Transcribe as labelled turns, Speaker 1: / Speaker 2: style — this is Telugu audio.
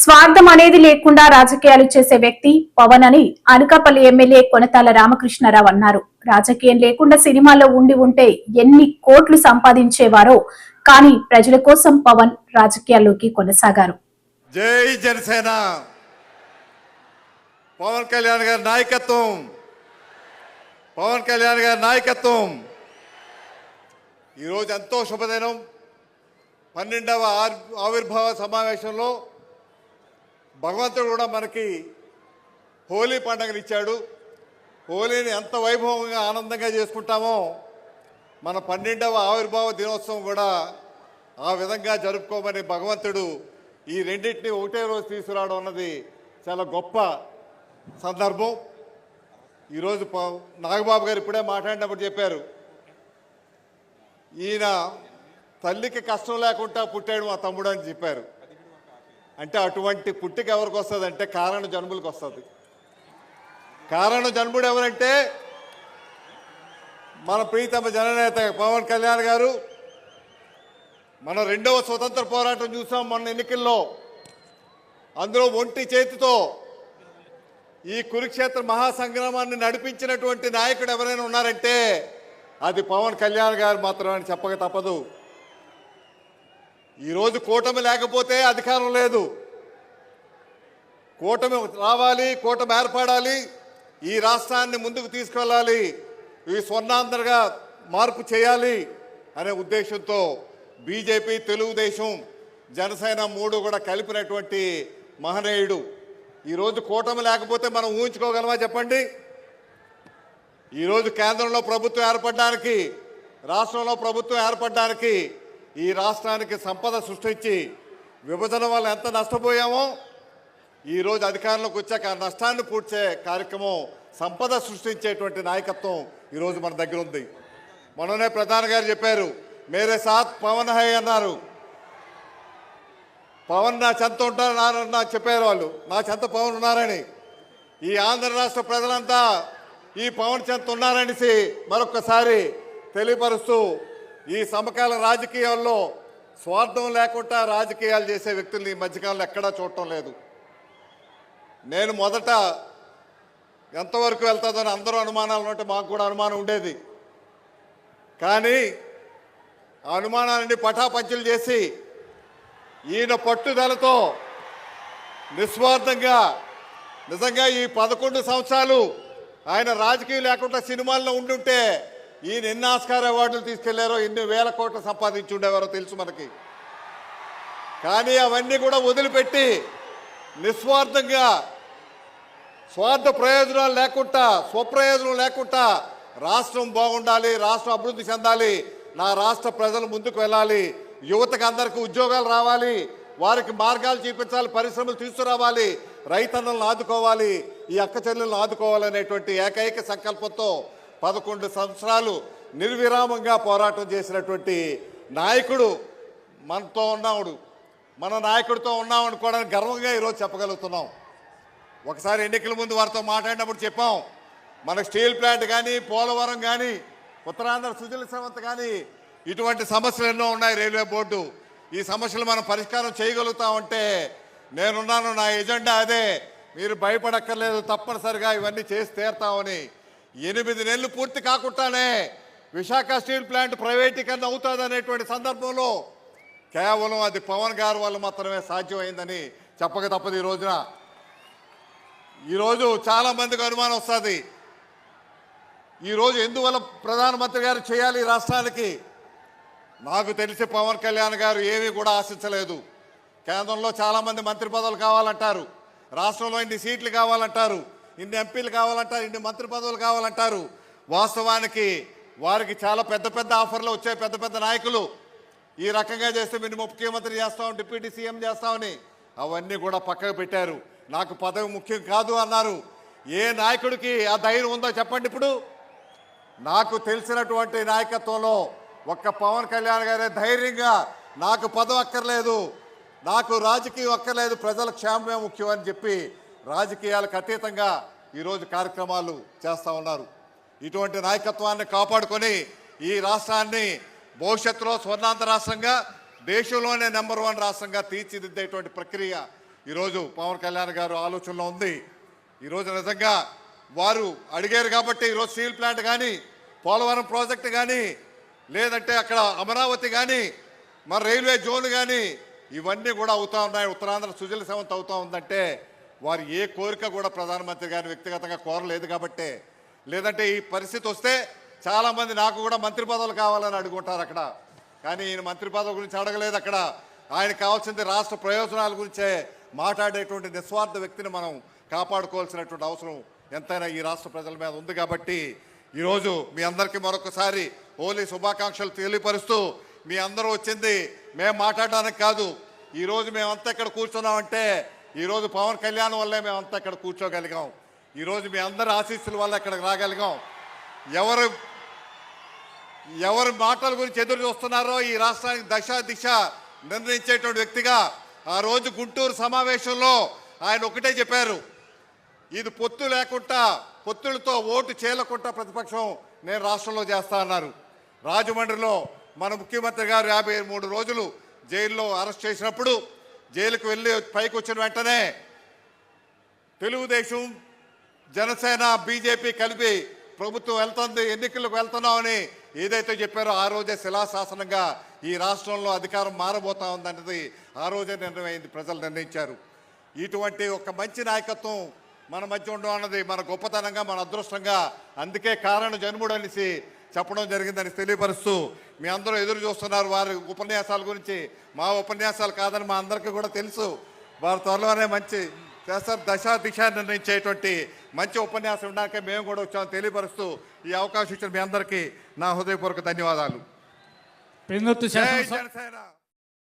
Speaker 1: స్వార్థం అనేది లేకుండా రాజకీయాలు చేసే వ్యక్తి పవన్ అని అనకాపల్లి ఎమ్మెల్యే కొనతాల రామకృష్ణారావు అన్నారు. రాజకీయం లేకుండా సినిమాలో ఉండి ఉంటే ఎన్ని కోట్లు సంపాదించేవారో, కానీ ప్రజల కోసం పవన్ రాజకీయాల్లోకి కొనసాగారు.
Speaker 2: జై జనసేన. పవన్ కళ్యాణ్ గారి నాయకత్వం, పవన్ కళ్యాణ్ గారి నాయకత్వం. ఈరోజు ఎంతో శుభదినం. 12వ ఆవిర్భావ సమావేశంలో భగవంతుడు కూడా మనకి హోలీ పండుగను ఇచ్చాడు. హోలీని ఎంత వైభవంగా ఆనందంగా చేసుకుంటామో మన 12వ ఆవిర్భావ దినోత్సవం కూడా ఆ విధంగా జరుపుకోమని భగవంతుడు ఈ రెండింటిని ఒకటే రోజు తీసుకురావడం అన్నది చాలా గొప్ప సందర్భం. ఈరోజు నాగబాబు గారు ఇప్పుడే మాట్లాడినప్పుడు చెప్పారు, ఈయన తల్లికి కష్టం లేకుండా పుట్టాడు మా తమ్ముడు అని చెప్పారు. అంటే అటువంటి పుట్టిక ఎవరికి వస్తుంది అంటే కారణ జన్ములకు వస్తుంది. కారణ జన్ముడు ఎవరంటే మన ప్రీతమ జననేత పవన్ కళ్యాణ్ గారు. మనం 2వ స్వతంత్ర పోరాటం చూసాం మొన్న ఎన్నికల్లో. అందులో ఒంటి చేతితో ఈ కురుక్షేత్ర మహాసంగ్రామాన్ని నడిపించినటువంటి నాయకుడు ఎవరైనా ఉన్నారంటే అది పవన్ కళ్యాణ్ గారు మాత్రమే అని చెప్పక తప్పదు. ఈరోజు కూటమి లేకపోతే అధికారం లేదు. కూటమి రావాలి, కూటమి ఏర్పడాలి, ఈ రాష్ట్రాన్ని ముందుకు తీసుకెళ్ళాలి, ఈ స్వర్ణాంధ్రగా మార్పు చేయాలి అనే ఉద్దేశంతో బీజేపీ, తెలుగుదేశం, జనసేన 3 కూడా కలిపినటువంటి మహనీయుడు. ఈరోజు కూటమి లేకపోతే మనం ఊహించుకోగలమా చెప్పండి? ఈరోజు కేంద్రంలో ప్రభుత్వం ఏర్పడడానికి, రాష్ట్రంలో ప్రభుత్వం ఏర్పడడానికి, ఈ రాష్ట్రానికి సంపద సృష్టించి విభజన వల్ల ఎంత నష్టపోయామో ఈరోజు అధికారంలోకి వచ్చాక ఆ నష్టాన్ని పూడ్చే కార్యక్రమం, సంపద సృష్టించేటువంటి నాయకత్వం ఈరోజు మన దగ్గర ఉంది. మొన్ననే ప్రధాని గారు చెప్పారు, మేరే సాత్ పవన్ హై అన్నారు. పవన్ నా చెంత ఉంటారని నాకు చెప్పారు వాళ్ళు, నా చెంత పవన్ ఉన్నారని. ఈ ఆంధ్ర రాష్ట్ర ప్రజలంతా ఈ పవన్ చెంత ఉన్నారనేసి మరొకసారి తెలియపరుస్తూ, ఈ సమకాల రాజకీయాల్లో స్వార్థం లేకుండా రాజకీయాలు చేసే వ్యక్తుల్ని ఈ మధ్యకాలంలో ఎక్కడా చూడటం లేదు. నేను మొదట ఎంతవరకు వెళ్తుందని అందరూ అనుమానాలు ఉంటే మాకు కూడా అనుమానం ఉండేది. కానీ ఆ అనుమానాలన్నీ పటాపంచలు చేసి ఈయన పట్టుదలతో నిస్వార్థంగా నిజంగా ఈ 11 సంవత్సరాలు ఆయన రాజకీయం లేకుండా సినిమాల్లో ఉండుంటే ఈయన ఎన్ని ఆస్కార్ అవార్డులు తీసుకెళ్లారో, ఎన్ని వేల కోట్లు సంపాదించి ఉండేవారో తెలుసు మనకి. కానీ అవన్నీ కూడా వదిలిపెట్టి నిస్వార్థంగా, స్వార్థ ప్రయోజనాలు లేకుండా, స్వప్రయోజనం లేకుండా రాష్ట్రం బాగుండాలి, రాష్ట్రం అభివృద్ధి చెందాలి, నా రాష్ట్ర ప్రజలు ముందుకు వెళ్ళాలి, యువతకు అందరికీ ఉద్యోగాలు రావాలి, వారికి మార్గాలు చూపించాలి, పరిశ్రమలు తీసుకురావాలి, రైతన్నలను ఆదుకోవాలి, ఈ అక్క చెల్లెలను ఆదుకోవాలనేటువంటి ఏకైక సంకల్పంతో 11 సంవత్సరాలు నిర్విరామంగా పోరాటం చేసినటువంటి నాయకుడు మనతో ఉన్నాడు. మన నాయకుడితో ఉన్నామనుకోవడానికి గర్వంగా ఈరోజు చెప్పగలుగుతున్నాం. ఒకసారి ఎన్నికల ముందు వారితో మాట్లాడినప్పుడు చెప్పాం, మన స్టీల్ ప్లాంట్ కానీ, పోలవరం కానీ, ఉత్తరాంధ్ర సుజల శ్రవంత్ కానీ, ఇటువంటి సమస్యలు ఎన్నో ఉన్నాయి. రైల్వే బోర్డు, ఈ సమస్యలు మనం పరిష్కారం చేయగలుగుతామంటే నేనున్నాను, నా ఎజెండా అదే, మీరు భయపడక్కర్లేదు, తప్పనిసరిగా ఇవన్నీ చేసి తీరుతామని. 8 నెలలు పూర్తి కాకుండానే విశాఖ స్టీల్ ప్లాంట్ ప్రైవేటీకరణ అవుతుంది అనేటువంటి సందర్భంలో కేవలం అది పవన్ గారి వల్ల మాత్రమే సాధ్యమైందని చెప్పక తప్పదు. ఈరోజు చాలామందికి అనుమానం వస్తుంది, ఈరోజు ఎందువల్ల ప్రధానమంత్రి గారు చేయాలి రాష్ట్రానికి. నాకు తెలిసి పవన్ కళ్యాణ్ గారు ఏమీ కూడా ఆశించలేదు. కేంద్రంలో చాలామంది మంత్రి పదవులు కావాలంటారు, రాష్ట్రంలో ఇన్ని సీట్లు కావాలంటారు, ఇన్ని ఎంపీలు కావాలంటారు, ఇన్ని మంత్రి పదవులు కావాలంటారు. వాస్తవానికి వారికి చాలా పెద్ద పెద్ద ఆఫర్లు వచ్చాయి. పెద్ద పెద్ద నాయకులు ఈ రకంగా చేస్తే మీరు ముఖ్యమంత్రి చేస్తాం, డిప్యూటీ సీఎం చేస్తామని అవన్నీ కూడా పక్కకు పెట్టారు. నాకు పదవి ముఖ్యం కాదు అన్నారు. ఏ నాయకుడికి ఆ ధైర్యం ఉందో చెప్పండి? ఇప్పుడు నాకు తెలిసినటువంటి నాయకత్వంలో ఒక్క పవన్ కళ్యాణ్ గారే ధైర్యంగా నాకు పదవి అక్కర్లేదు, నాకు రాజకీయం అక్కర్లేదు, ప్రజల క్షేమమే ముఖ్యం అని చెప్పి రాజకీయాలకు అతీతంగా ఈరోజు కార్యక్రమాలు చేస్తూ ఉన్నారు. ఇటువంటి నాయకత్వాన్ని కాపాడుకొని ఈ రాష్ట్రాన్ని భవిష్యత్తులో స్వర్ణాంధ్ర రాష్ట్రంగా, దేశంలోనే నెంబర్ 1 రాష్ట్రంగా తీర్చిదిద్దేటువంటి ప్రక్రియ ఈరోజు పవన్ కళ్యాణ్ గారు ఆలోచనలో ఉంది. ఈరోజు నిజంగా వారు అడిగారు కాబట్టి ఈరోజు స్టీల్ ప్లాంట్ కానీ, పోలవరం ప్రాజెక్టు కానీ, లేదంటే అక్కడ అమరావతి కానీ, మరి రైల్వే జోన్ కానీ ఇవన్నీ కూడా అవుతా ఉన్నాయి. ఉత్తరాంధ్ర సుజల సెవంత్ అవుతా ఉందంటే వారు ఏ కోరిక కూడా ప్రధానమంత్రి గారిని వ్యక్తిగతంగా కోరలేదు కాబట్టే. లేదంటే ఈ పరిస్థితి వస్తే చాలామంది నాకు కూడా మంత్రి పదవులు కావాలని అడుగుంటారు అక్కడ. కానీ ఈయన మంత్రి పదవి గురించి అడగలేదు అక్కడ. ఆయన కావాల్సింది రాష్ట్ర ప్రయోజనాల గురించే మాట్లాడేటువంటి నిస్వార్థ వ్యక్తిని మనం కాపాడుకోవాల్సినటువంటి అవసరం ఎంతైనా ఈ రాష్ట్ర ప్రజల మీద ఉంది. కాబట్టి ఈరోజు మీ అందరికీ మరొకసారి హోలీ శుభాకాంక్షలు తెలియపరుస్తూ, మీ అందరూ వచ్చింది మేము మాట్లాడడానికి కాదు. ఈరోజు మేమంతా ఇక్కడ కూర్చున్నామంటే ఈరోజు పవన్ కళ్యాణ్ వల్లే మేమంతా ఇక్కడ కూర్చోగలిగాం. ఈరోజు మీ అందరి ఆశీస్సుల వల్ల ఇక్కడికి రాగలిగాం. ఎవరి మాటల గురించి ఎదురు చూస్తున్నారో ఈ రాష్ట్రానికి దశ దిశ నిర్ణయించేటువంటి వ్యక్తిగా ఆ రోజు గుంటూరు సమావేశంలో ఆయన ఒకటే చెప్పారు, ఇది పొత్తు లేకుండా, పొత్తులతో ఓటు చేయకుండా ప్రతిపక్షం నేను రాష్ట్రంలో చేస్తా అన్నారు. రాజమండ్రిలో మన ముఖ్యమంత్రి గారు 53 రోజులు జైల్లో అరెస్ట్ చేసినప్పుడు జైలుకు వెళ్ళి పైకి వచ్చిన వెంటనే తెలుగుదేశం, జనసేన, బీజేపీ కలిపి ప్రభుత్వం వెళ్తుంది, ఎన్నికలకు వెళ్తున్నామని ఏదైతే చెప్పారో ఆ రోజే శిలాశాసనంగా ఈ రాష్ట్రంలో అధికారం మారబోతా ఉందన్నది ఆ రోజే నిర్ణయమైంది, ప్రజలు నిర్ణయించారు. ఇటువంటి ఒక మంచి నాయకత్వం మన మధ్య ఉండడం అన్నది మన గొప్పతనంగా, మన అదృష్టంగా, అందుకే కారణ జన్ముడు అనేసి చెప్పడం జరిగిందని తెలియపరుస్తూ, మీ అందరూ ఎదురు చూస్తున్నారు వారి ఉపన్యాసాల గురించి. మా ఉపన్యాసాలు కాదని మా అందరికీ కూడా తెలుసు. వారు త్వరలోనే మంచి చేస్తారు, దశ దిశ నిర్ణయించేటువంటి మంచి ఉపన్యాసం ఉండడానికే మేము కూడా వచ్చామని తెలియపరుస్తూ ఈ అవకాశం ఇచ్చిన మీ అందరికీ నా హృదయపూర్వక ధన్యవాదాలు.
Speaker 3: పెందుర్తి
Speaker 2: జై జనసేన.